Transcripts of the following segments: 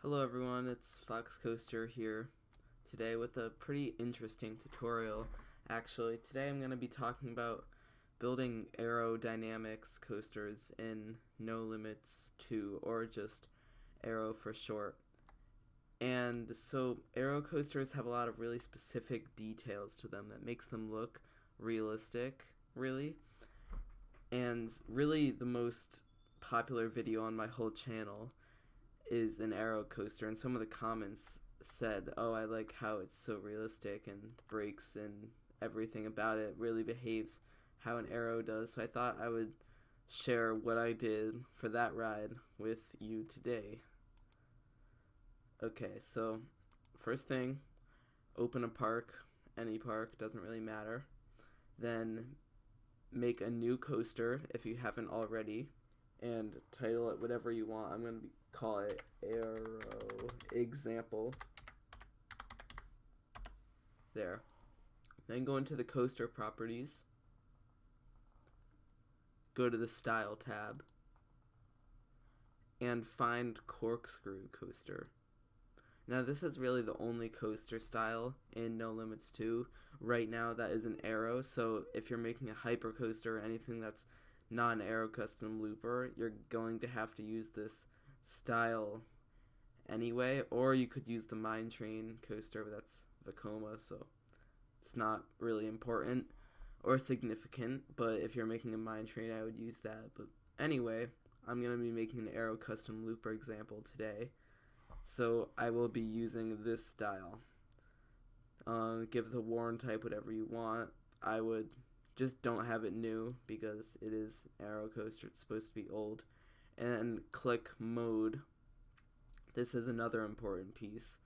Hello everyone, it's Fox Coaster here today with a pretty interesting tutorial. Actually, today I'm going to be talking about building aerodynamics coasters in No Limits 2, or just Aero for short. And so aero coasters have a lot of really specific details to them that makes them look realistic, really. And really the most popular video on my whole channel is an aero coaster, and some of the comments said, oh, I like how it's so realistic and the brakes and everything about it really behaves how an aero does. So I thought I would share what I did for that ride with you today. Okay, so first thing, open a park, any park, doesn't really matter. Then make a new coaster if you haven't already, and title it whatever you want. I'm going to call it Aero Example. There. Then go into the coaster properties. Go to the Style tab. And find Corkscrew Coaster. Now this is really the only coaster style in No Limits 2 right now that is an aero, so if you're making a hypercoaster or anything that's not an aero custom looper, you're going to have to use this style anyway, or you could use the Mine Train coaster, but that's Vekoma, so it's not really important or significant. But if you're making a Mine Train, I would use that. But anyway, I'm going to be making an aero custom looper example today, so I will be using this style. Give the worn type whatever you want. I would just don't have it new because it is aero coaster, it's supposed to be old. And click mode. This is another important piece.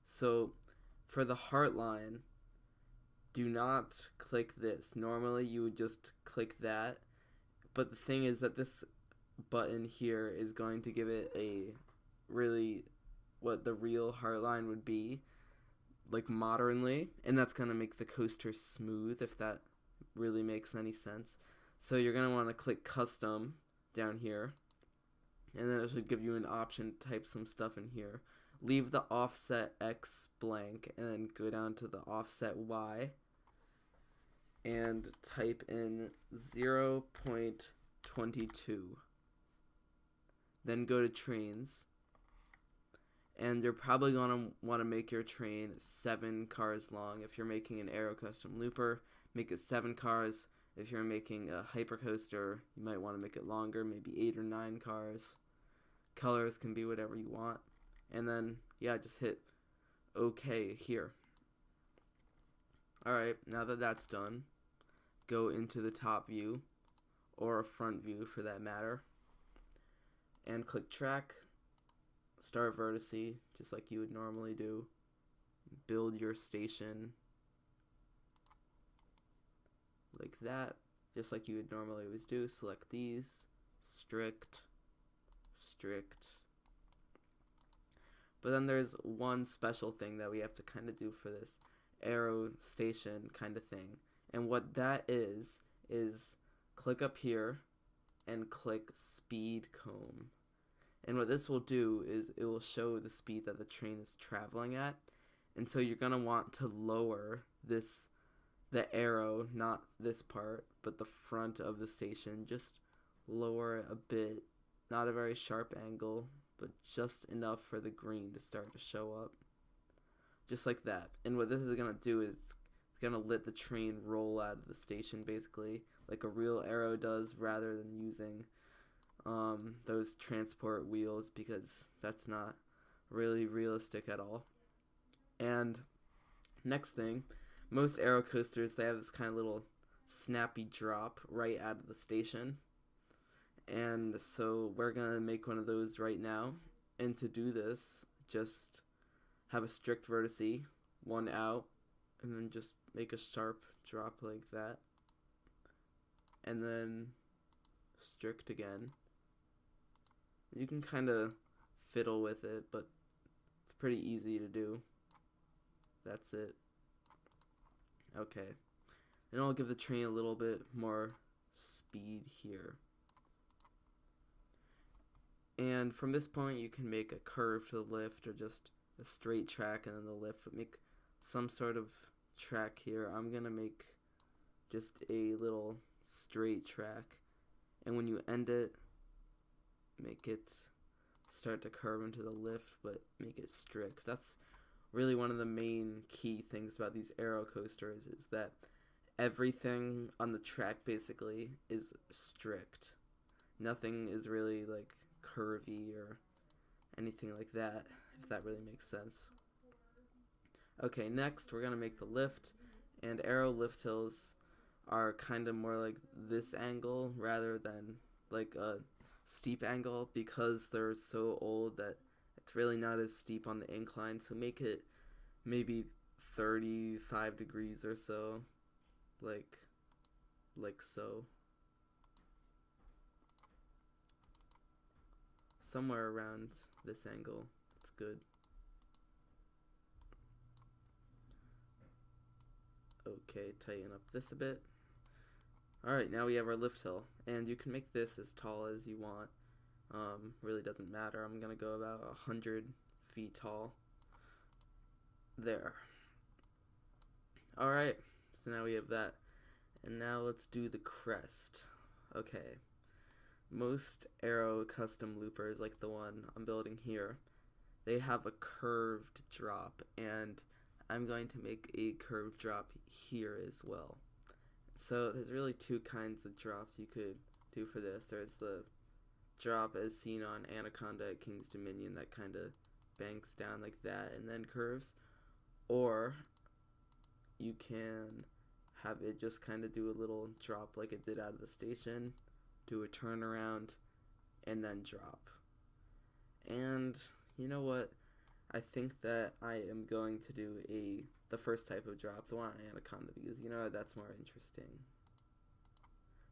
So for the heart line, do not click this. Normally you would just click that, but the thing is that this button here is going to give it a really what the real heart line would be, like modernly, and that's going to make the coaster smooth, if that really makes any sense. So you're going to want to click custom down here, and then it should give you an option to type some stuff in here. Leave the offset X blank and then go down to the offset Y and type in 0.22. Then go to trains, and you're probably going to want to make your train 7 cars long. If you're making an aero custom looper, make it 7 cars. If you're making a hypercoaster, you might want to make it longer, maybe 8 or 9 cars. Colors can be whatever you want. And then, yeah, just hit OK here. Alright, now that that's done, go into the top view, or a front view for that matter, and click track, start vertice, just like you would normally do. Build your station like that, just like you would normally always do. Select these, strict. But then there's one special thing that we have to kind of do for this aero station kind of thing. And what that is click up here and click speed comb. And what this will do is it will show the speed that the train is traveling at. And so you're going to want to lower the arrow, not this part, but the front of the station. Just lower it a bit. Not a very sharp angle, but just enough for the green to start to show up. Just like that. And what this is going to do is it's going to let the train roll out of the station, basically, like a real arrow does, rather than using those transport wheels, because that's not really realistic at all. And next thing, most aero coasters, they have this kind of little snappy drop right out of the station. And so we're going to make one of those right now. And to do this, just have a strict vertice, one out, and then just make a sharp drop like that. And then strict again. You can kind of fiddle with it, but it's pretty easy to do. That's it. Okay. Then I'll give the train a little bit more speed here. And from this point you can make a curve to the lift or just a straight track and then the lift, but make some sort of track here. I'm gonna make just a little straight track, and when you end it, make it start to curve into the lift, but make it strict. That's really one of the main key things about these aero coasters, is that everything on the track basically is strict. Nothing is really like curvy or anything like that, if that really makes sense. Okay, next we're gonna make the lift, and aero lift hills are kind of more like this angle rather than like a steep angle, because they're so old that it's really not as steep on the incline. So make it maybe 35 degrees or so, like so, somewhere around this angle. It's good. Okay, tighten up this a bit. Alright, now we have our lift hill, and you can make this as tall as you want. Really doesn't matter. I'm gonna go about 100 feet tall. There. Alright, so now we have that. And now let's do the crest. Okay. Most aero custom loopers, like the one I'm building here, they have a curved drop, and I'm going to make a curved drop here as well. So there's really two kinds of drops you could do for this. There's the drop as seen on Anaconda at King's Dominion that kind of banks down like that and then curves, or you can have it just kind of do a little drop like it did out of the station, do a turnaround, and then drop. And you know what? I think that I am going to do the first type of drop, the one on Anaconda, because you know that's more interesting.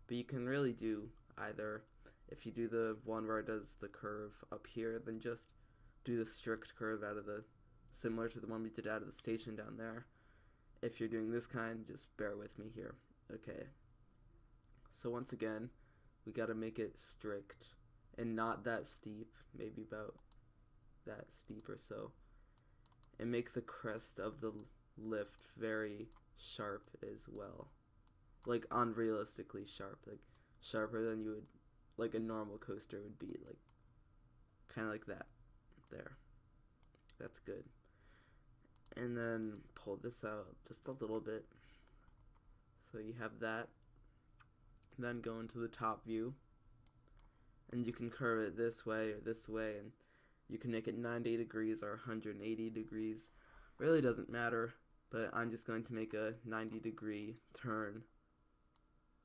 But you can really do either. If you do the one where it does the curve up here, then just do the strict curve out of the, similar to the one we did out of the station down there. If you're doing this kind, just bear with me here. Okay. So once again, we gotta make it strict and not that steep, maybe about that steep or so, and make the crest of the lift very sharp as well, like unrealistically sharp, like sharper than you would, like a normal coaster would be, like kind of like that. There, that's good. And then pull this out just a little bit so you have that. Then go into the top view, and you can curve it this way or this way, and you can make it 90 degrees or 180 degrees. Really doesn't matter, but I'm just going to make a 90-degree turn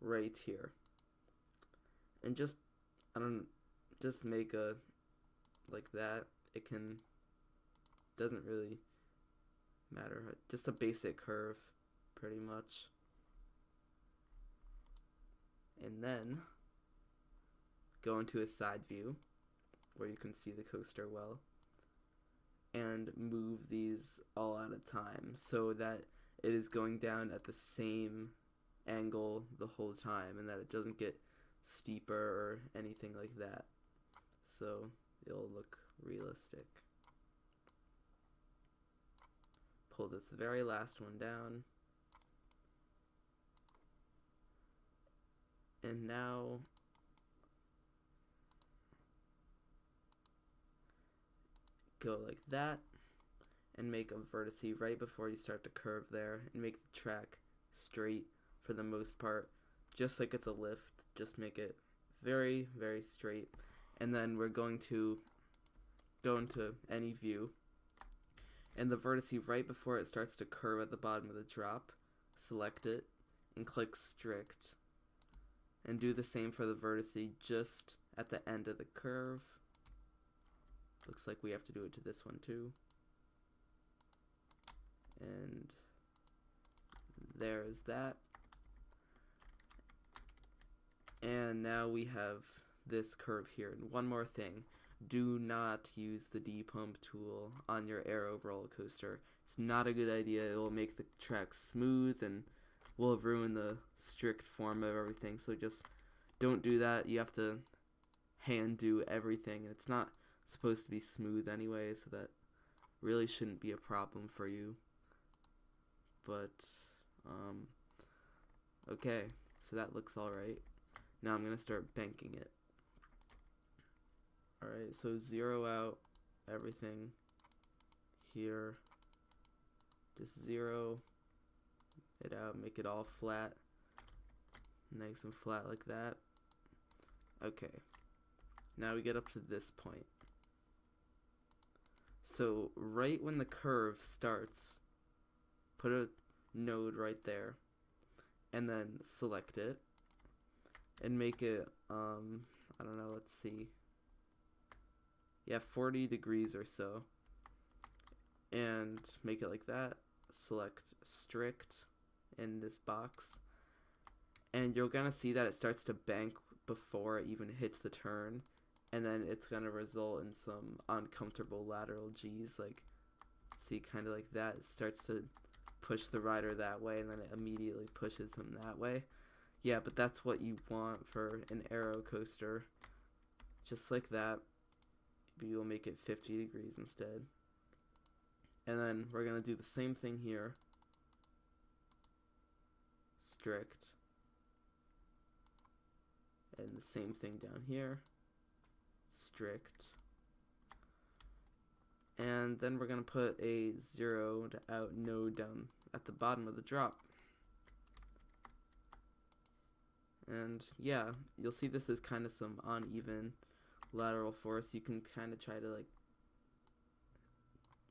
right here. And just make a, like that. It doesn't really matter. Just a basic curve, pretty much. And then go into a side view where you can see the coaster well, and move these all at a time so that it is going down at the same angle the whole time, and that it doesn't get steeper or anything like that, so it'll look realistic. Pull this very last one down, and now go like that, and make a vertice right before you start to curve there, and make the track straight for the most part, just like it's a lift. Just make it very, very straight. And then we're going to go into any view, and the vertice right before it starts to curve at the bottom of the drop, select it and click strict, and do the same for the vertice just at the end of the curve. Looks like we have to do it to this one too. And there's that. And now we have this curve here. And one more thing, do not use the D-pump tool on your aero roller coaster. It's not a good idea. It will make the track smooth and will ruin the strict form of everything. So just don't do that. You have to hand do everything, and it's not supposed to be smooth anyway, so that really shouldn't be a problem for you. But okay, so that looks alright. Now I'm gonna start banking it. Alright, so zero out everything here. Just zero it out, make it all flat. Nice and flat like that. Okay. Now we get up to this point. So right when the curve starts, put a node right there, and then select it, and make it, I don't know, let's see. Yeah, 40 degrees or so. And make it like that. Select strict in this box. And you're gonna see that it starts to bank before it even hits the turn. And then it's gonna result in some uncomfortable lateral G's, like, see, kind of like that. It starts to push the rider that way, and then it immediately pushes them that way. Yeah, but that's what you want for an aero coaster. Just like that. Maybe we'll make it 50 degrees instead. And then we're gonna do the same thing here. Strict. And the same thing down here. Strict. And then we're gonna put a zeroed out node down at the bottom of the drop. And yeah, you'll see this is kind of some uneven lateral force. You can kind of try to, like,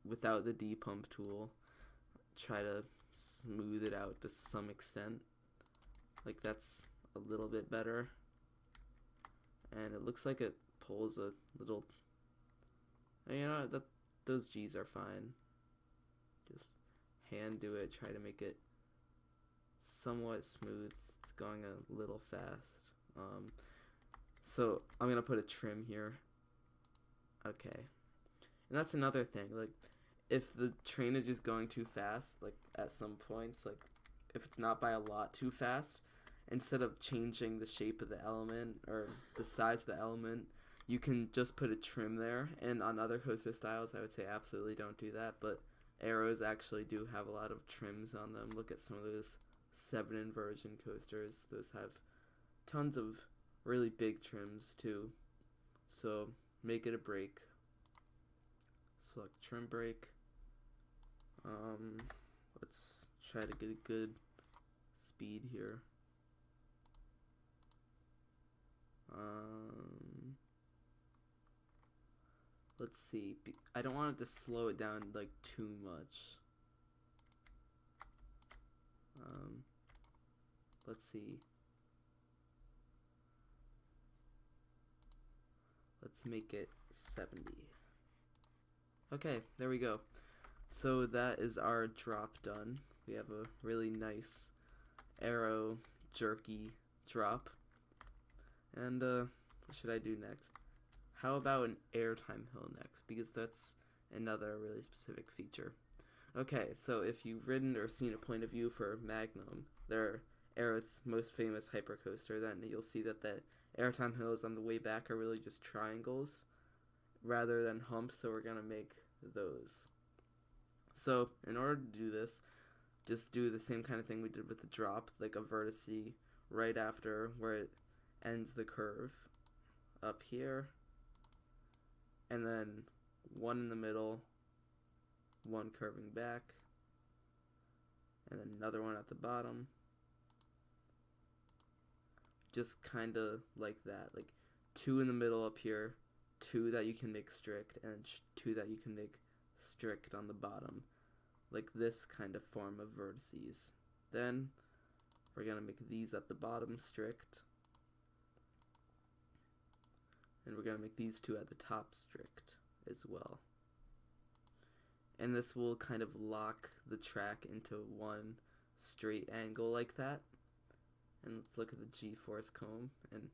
without the D-pump tool, try to smooth it out to some extent. Like, that's a little bit better. And it looks like it pulls a little, you know, those G's are fine. Just hand do it, try to make it somewhat smooth. It's going a little fast. So I'm gonna put a trim here. Okay. And that's another thing, like, if the train is just going too fast, like, at some points, like, if it's not by a lot too fast, instead of changing the shape of the element or the size of the element, you can just put a trim there. And on other coaster styles, I would say absolutely don't do that, but arrows actually do have a lot of trims on them. Look at some of those 7 inversion coasters. Those have tons of really big trims too. So make it a brake. Select trim brake. Let's try to get a good speed here. Let's see. I don't want it to slow it down like too much. Let's see. Let's make it 70. Okay, there we go. So that is our drop done. We have a really nice aero jerky drop. And what should I do next? How about an Airtime Hill next? Because that's another really specific feature. Okay, so if you've ridden or seen a point of view for Magnum, their Aero's most famous hypercoaster, then you'll see that the Airtime Hills on the way back are really just triangles rather than humps, so we're gonna make those. So in order to do this, just do the same kind of thing we did with the drop, like a vertex right after where it ends the curve up here, and then one in the middle, one curving back, and then another one at the bottom. Just kind of like that, like 2 in the middle up here, 2 that you can make strict, and 2 that you can make strict on the bottom, like this kind of form of vertices. Then we're gonna make these at the bottom strict, and we're gonna make these 2 at the top strict as well. And this will kind of lock the track into one straight angle like that. And let's look at the G-force comb and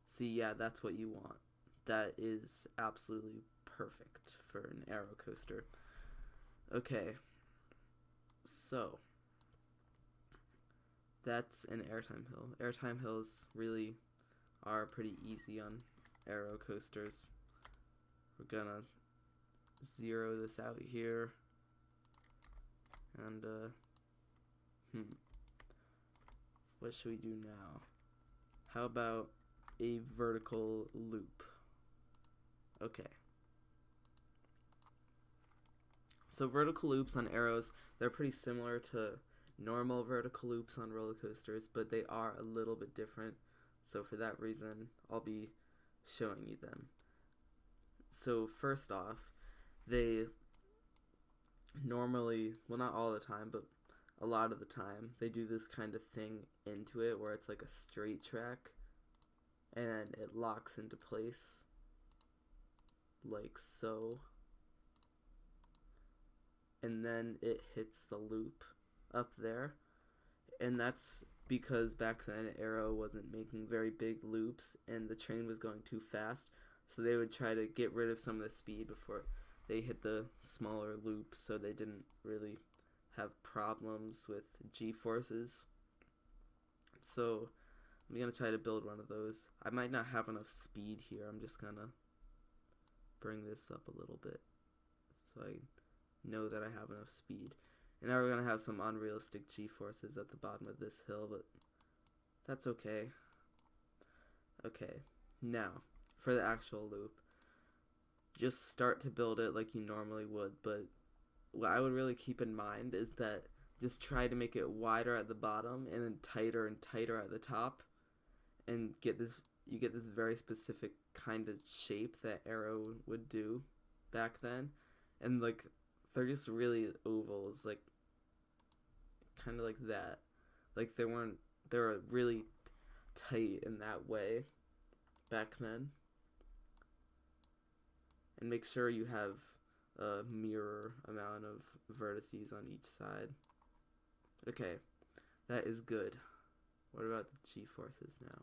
see, yeah, that's what you want. That is absolutely perfect for an aero coaster. Okay, so that's an Airtime Hill. Airtime Hills really are pretty easy on arrow coasters. We're gonna zero this out here, and what should we do now? How about a vertical loop? Okay. So vertical loops on arrows, they're pretty similar to normal vertical loops on roller coasters, but they are a little bit different. So for that reason, I'll be showing you them. So first off, they normally, well, not all the time, but a lot of the time, they do this kind of thing into it where it's like a straight track and it locks into place like so, and then it hits the loop up there. And that's because back then Arrow wasn't making very big loops and the train was going too fast, so they would try to get rid of some of the speed before they hit the smaller loop, so they didn't really have problems with G-forces. So I'm gonna try to build one of those. I might not have enough speed here. I'm just gonna bring this up a little bit so I know that I have enough speed. And now we're gonna have some unrealistic G-forces at the bottom of this hill, but that's okay. Okay, now for the actual loop, just start to build it like you normally would, but what I would really keep in mind is that just try to make it wider at the bottom and then tighter and tighter at the top, and you get this very specific kind of shape that Arrow would do back then. And like they're just really ovals, like kind of like that. Like they were really tight in that way back then. And make sure you have a mirror amount of vertices on each side. Okay, that is good. What about the G-forces now?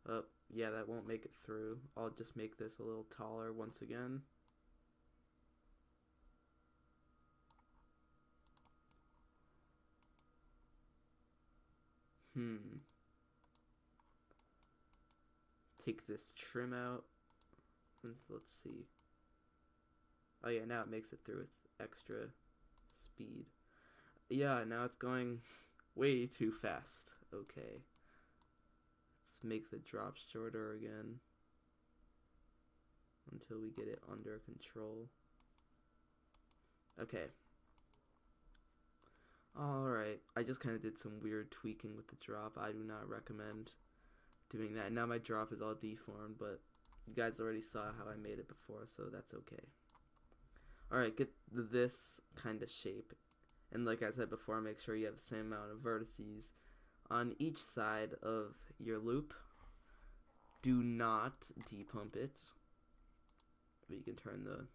Oh, yeah, that won't make it through. I'll just make this a little taller once again. Take this trim out. Let's see. Oh yeah, now it makes it through with extra speed. Yeah, now it's going way too fast. Okay. Let's make the drop shorter again until we get it under control. Okay. Alright, I just kind of did some weird tweaking with the drop. I do not recommend doing that. Now my drop is all deformed, but you guys already saw how I made it before, so that's okay. Alright, get this kind of shape. And like I said before, make sure you have the same amount of vertices on each side of your loop. Do not depump it. But you can turn the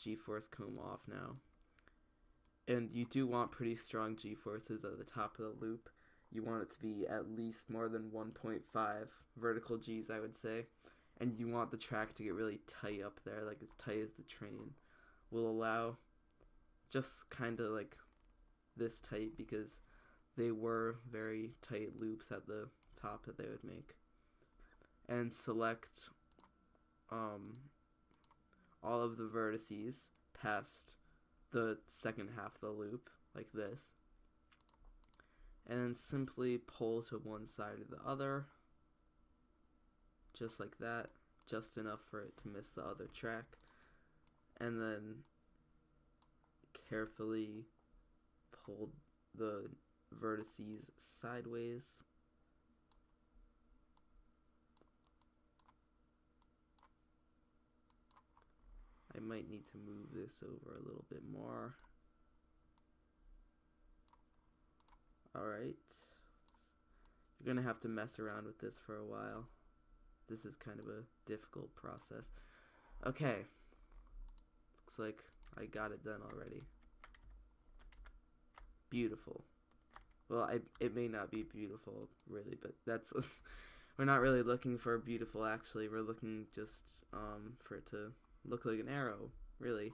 G-force comb off now. And you do want pretty strong G-forces at the top of the loop. You want it to be at least more than 1.5 vertical G's, I would say. And you want the track to get really tight up there, like as tight as the train will allow. Just kind of like this tight, because they were very tight loops at the top that they would make. And select all of the vertices past the second half of the loop, like this. And then simply pull to one side or the other, just like that, just enough for it to miss the other track. And then carefully pull the vertices sideways. I might need to move this over a little bit more. Alright. You're gonna have to mess around with this for a while. This is kind of a difficult process. Okay. Looks like I got it done already. Beautiful. Well, it may not be beautiful, really, but that's... we're not really looking for beautiful, actually. We're looking just for it to look like an arrow, really.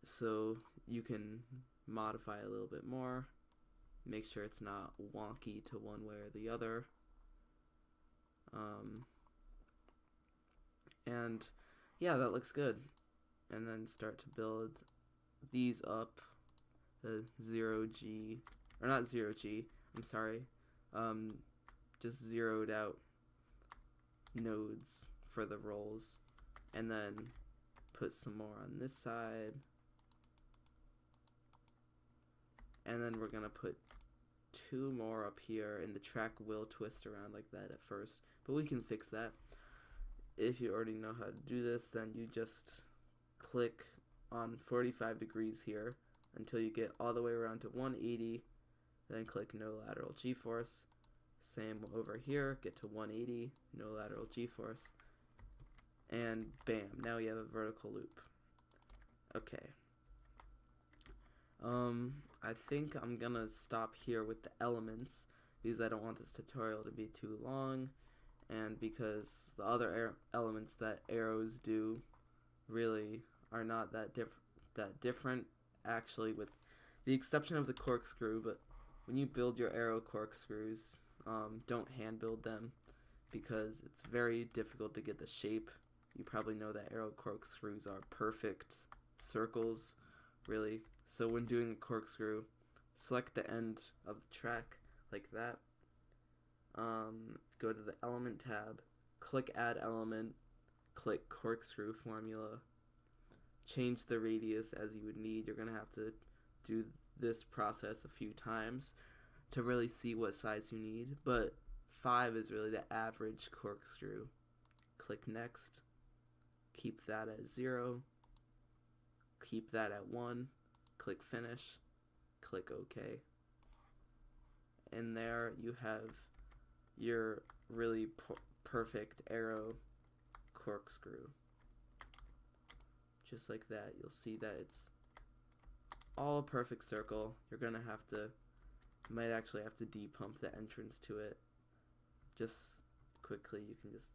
So you can modify a little bit more. Make sure it's not wonky to one way or the other. And yeah, that looks good. And then start to build these up, the 0G, or not 0G, I'm sorry, just zeroed out nodes for the rolls, and then put some more on this side, and then we're gonna put 2 more up here, and the track will twist around like that at first, but we can fix that. If you already know how to do this, then you just click on 45 degrees here until you get all the way around to 180, then click no lateral G-force. Same over here, get to 180, no lateral G-force, and bam, now you have a vertical loop. Okay. I think I'm gonna stop here with the elements because I don't want this tutorial to be too long, and because the other elements that arrows do really are not that different, actually, with the exception of the corkscrew. But when you build your arrow corkscrews, don't hand build them because it's very difficult to get the shape. You probably know that arrow corkscrews are perfect circles, really. So when doing a corkscrew, select the end of the track like that. Go to the element tab, click add element, click corkscrew formula, change the radius as you would need. You're gonna have to do this process a few times to really see what size you need, but 5 is really the average corkscrew. Click next, keep that at 0, keep that at 1, click finish, click OK, and there you have your really perfect arrow corkscrew. Just like that, you'll see that it's all a perfect circle. You're gonna have to, might actually have to depump the entrance to it just quickly. You can just,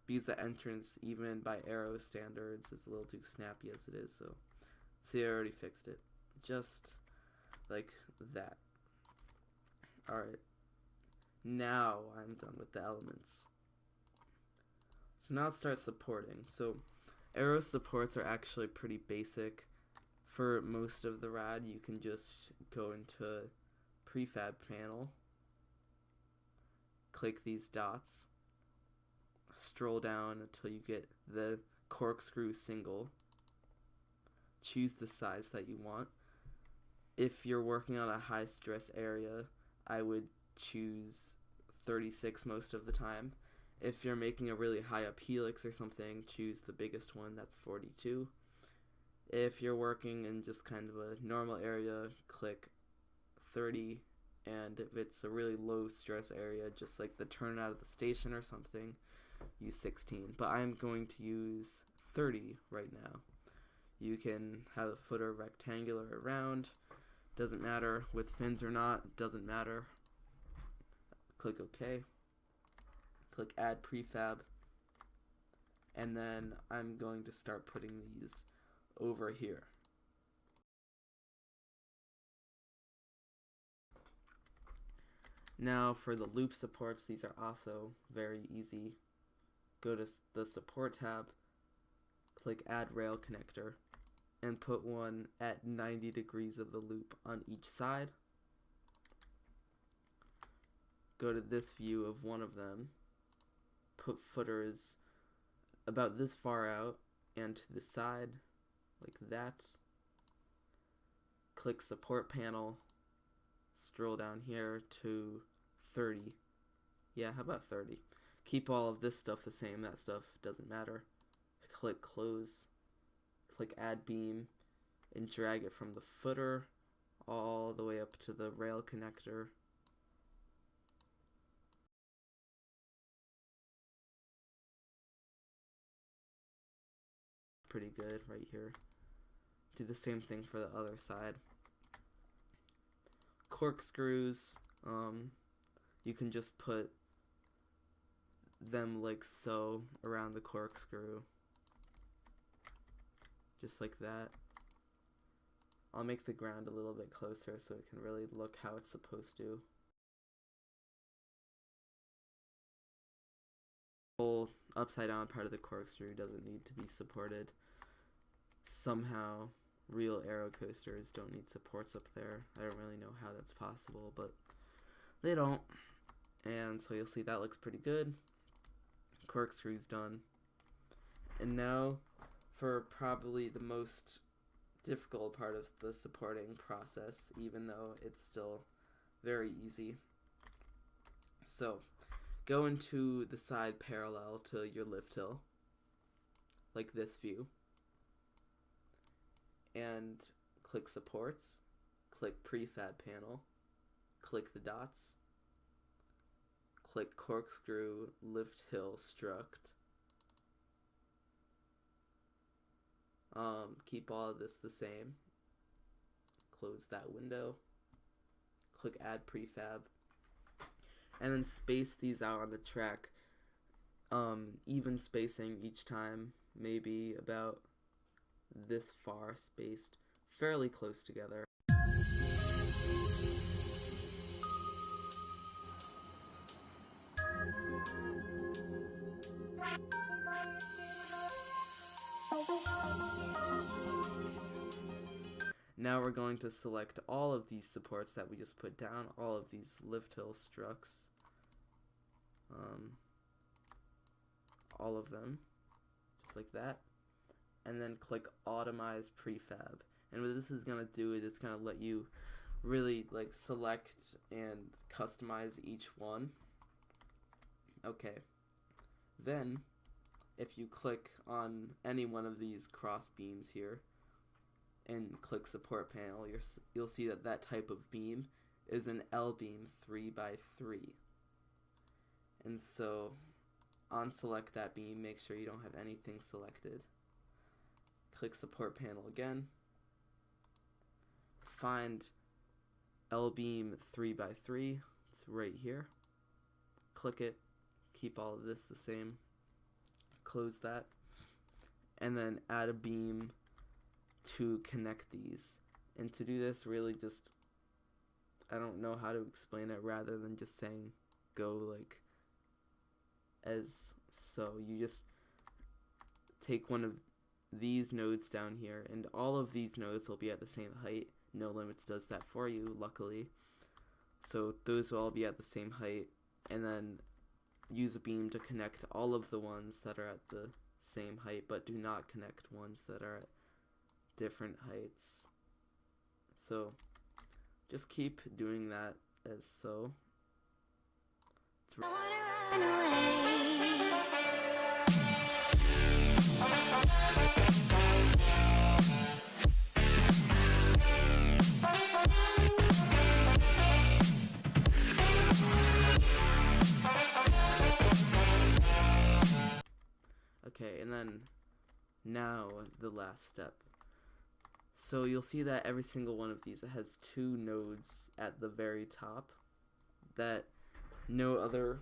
because the entrance, even by arrow standards, is a little too snappy as it is. So see, I already fixed it, just like that. Alright, now I'm done with the elements. So now start supporting. So arrow supports are actually pretty basic. For most of the rad, you can just go into Prefab panel, click these dots, stroll down until you get the corkscrew single, choose the size that you want. If you're working on a high stress area, I would choose 36 most of the time. If you're making a really high up helix or something, choose the biggest one, that's 42. If you're working in just kind of a normal area, click 30, and if it's a really low stress area, just like the turn out of the station or something, use 16. But I'm going to use 30 right now. You can have a footer rectangular or round, doesn't matter, with fins or not, doesn't matter. Click OK, click add prefab, and then I'm going to start putting these over here. Now for the loop supports, these are also very easy. Go to the support tab, click add rail connector, and put one at 90 degrees of the loop on each side. Go to this view of one of them, put footers about this far out and to the side, like that. Click support panel, scroll down here to 30. Yeah, how about 30? Keep all of this stuff the same, that stuff doesn't matter. Click close, click add beam, and drag it from the footer all the way up to the rail connector. Pretty good right here. Do the same thing for the other side. Corkscrews, you can just put them like so around the corkscrew, just like that. I'll make the ground a little bit closer so it can really look how it's supposed to. upside down part of the corkscrew doesn't need to be supported. Somehow real aero coasters don't need supports up there. I don't really know how that's possible, but they don't. And so you'll see that looks pretty good. Corkscrew's done. And now for probably the most difficult part of the supporting process, even though it's still very easy. So go into the side parallel to your lift hill, like this view, and click supports, click prefab panel, click the dots, click corkscrew lift hill struct. Keep all of this the same. Close that window. Click add prefab. And then space these out on the track. Even spacing each time, maybe about this far spaced, fairly close together. Now we're going to select all of these supports that we just put down, all of these lift hill structs, all of them, just like that, and then click Automize Prefab. And what this is going to do is it's going to let you really like select and customize each one. Okay, then if you click on any one of these cross beams here and click support panel, you'll see that that type of beam is an L beam 3x3. And so on select that beam, make sure you don't have anything selected. Click support panel again. Find L beam 3x3. It's right here. Click it. Keep all of this the same. Close that. And then add a beam to connect these. And to do this, really just, I don't know how to explain it rather than just saying go like as so. You just take one of these nodes down here, and all of these nodes will be at the same height. No Limits does that for you, luckily. So those will all be at the same height, and then use a beam to connect all of the ones that are at the same height, but do not connect ones that are at different heights. So just keep doing that as so. Okay, and then now the last step. So you'll see that every single one of these has two nodes at the very top that no other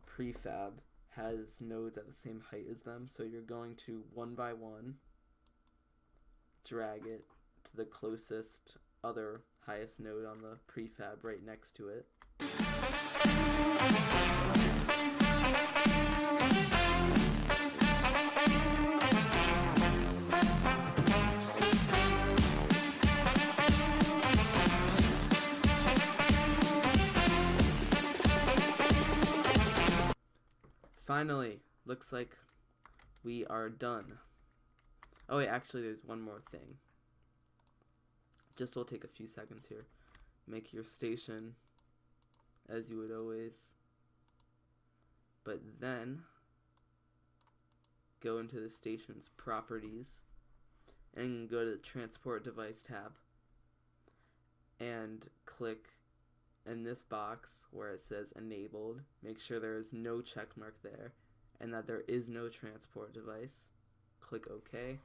prefab has nodes at the same height as them. So you're going to one by one drag it to the closest other highest node on the prefab right next to it. Finally, looks like we are done. Oh wait, actually there's one more thing. Just will take a few seconds here. Make your station as you would always. But then go into the station's properties and go to the transport device tab and click in this box where it says enabled. Make sure there is no check mark there and that there is no transport device. Click OK.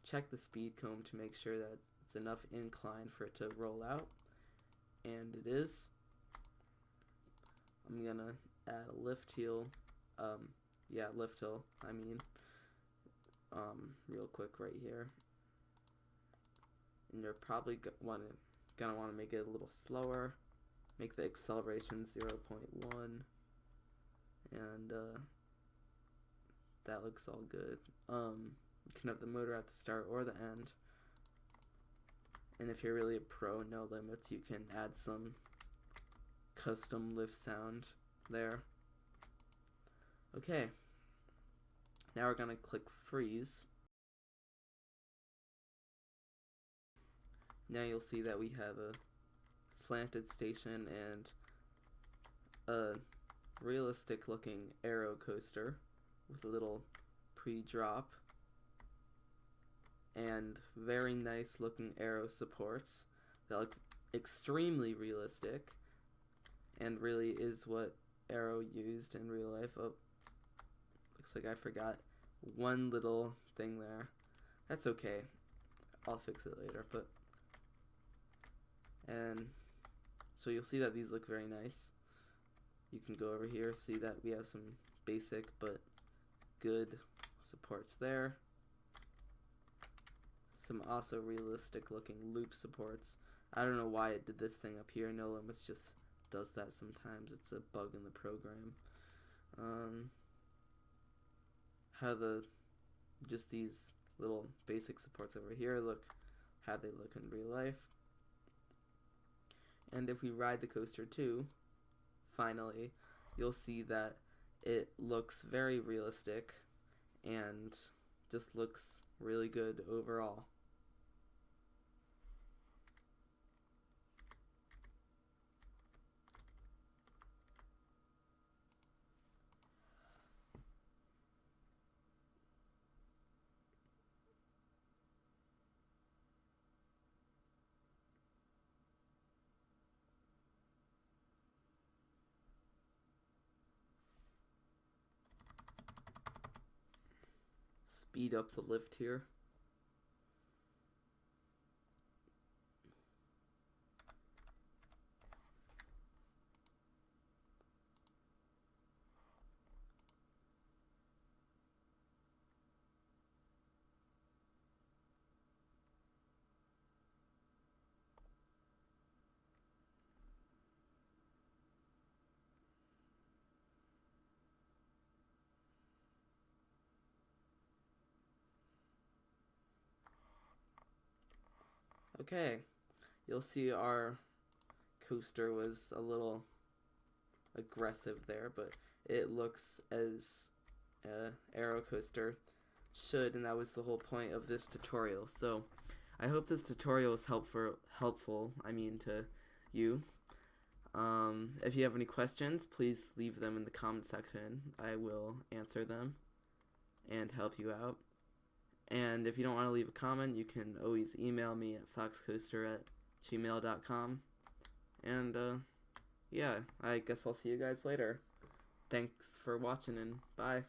Check the speed comb to make sure that it's enough incline for it to roll out, and it is. I'm gonna add a lift hill, lift hill, real quick right here. And you're probably gonna want to make it a little slower. Make the acceleration 0.1, and that looks all good. You can have the motor at the start or the end. And if you're really a pro, no limits, you can add some custom lift sound there. Okay, now we're gonna click freeze. Now you'll see that we have a slanted station and a realistic looking aero coaster with a little pre-drop and very nice looking aero supports that look extremely realistic and really is what aero used in real life. Oh, looks like I forgot one little thing there. That's okay, I'll fix it later. But and so you'll see that these look very nice. You can go over here, see that we have some basic but good supports there. Some also realistic looking loop supports. I don't know why it did this thing up here. No Limits just does that sometimes. It's a bug in the program. How just these little basic supports over here look, how they look in real life. And if we ride the coaster too, finally, you'll see that it looks very realistic and just looks really good overall. Speed up the lift here. Okay, you'll see our coaster was a little aggressive there, but it looks as an aero coaster should, and that was the whole point of this tutorial. So I hope this tutorial is helpful to you. If you have any questions, please leave them in the comment section. I will answer them and help you out. And if you don't want to leave a comment, you can always email me at foxcoaster@gmail.com. And yeah, I guess I'll see you guys later. Thanks for watching, and bye.